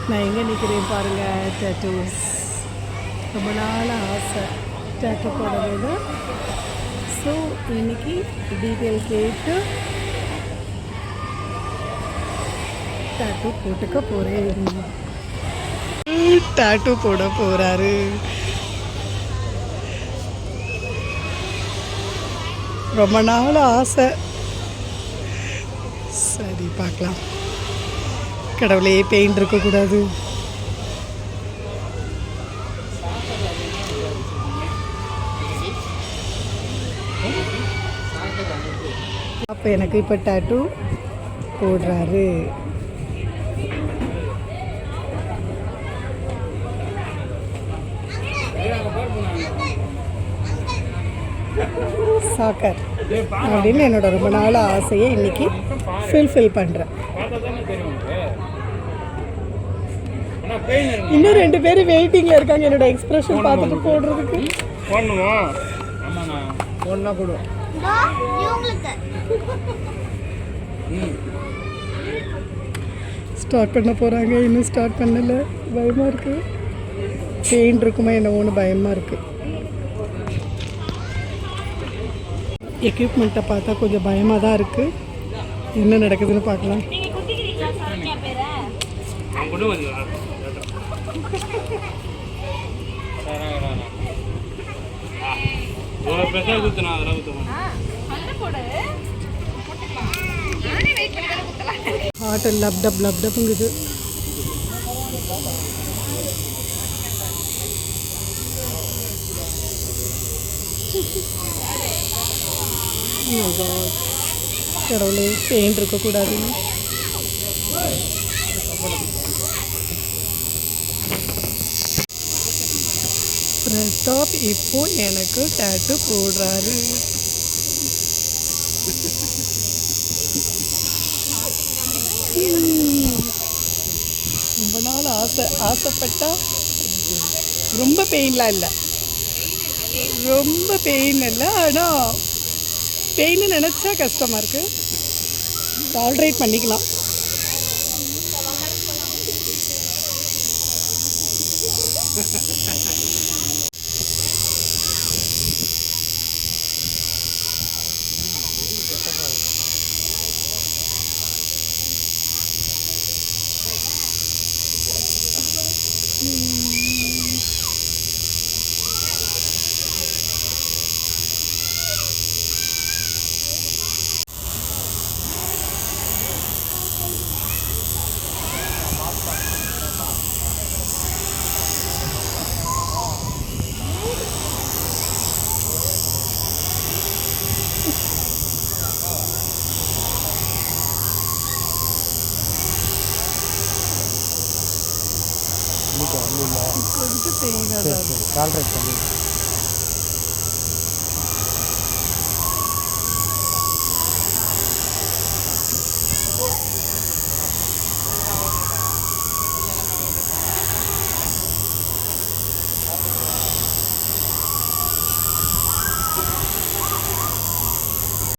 நான் எங்கே நிற்கிறேன் பாருங்கள். டேட்டூஸ் ரொம்ப நாள் ஆசை டேட்டூ போடுறது. ஸோ இன்னைக்கு டீட்டெயில் கேட்டு டேட்டூ போட்டுக்க போகிறேன். டேட்டூ போட போகிறாரு. ரொம்ப நாள் ஆசை. சரி பார்க்கலாம். கடவுளே பெயின் இருக்கக்கூடாது. அப்போ எனக்கு இப்போ டேட்டூ போடுறாரு. சாக்கர் அப்படின்னு என்னோட ரொம்ப நாள் ஆசையை இன்னைக்கு ஃபில் பண்ணுறேன். இன்னும் 2 பேர் வெயிட்டிங்கில் இருக்காங்க என்னோட எக்ஸ்பிரஷன் பார்த்துட்டு போடுறதுக்கு. ஸ்டார்ட் பண்ண போகிறாங்க. இன்னும் ஸ்டார்ட் பண்ணலை. பயமாக இருக்குது. பெயின் இருக்குமா என்னவோன்னு பயமாக இருக்குது. எக்யூப்மெண்ட்டை பார்த்தா கொஞ்சம் பயமாக தான் இருக்குது. என்ன நடக்குதுன்னு பார்க்கலாம். ஹார்ட் லப் டப்புங்குது. கடவுளே பெயின் இருக்கக்கூடாது. பிரதாப் இப்போ எனக்கு டேட்டு போடுறாரு. ரொம்ப நாள் ஆசைப்பட்டா ரொம்ப பெயின்லாம் இல்லை. ரொம்ப பெயின் இல்லை. ஆனால் பெயின்னு நினச்சா கஷ்டமாக இருக்குது. டாலரேட் பண்ணிக்கலாம். கொஞ்சம் பெயினாக தான் இருக்குது.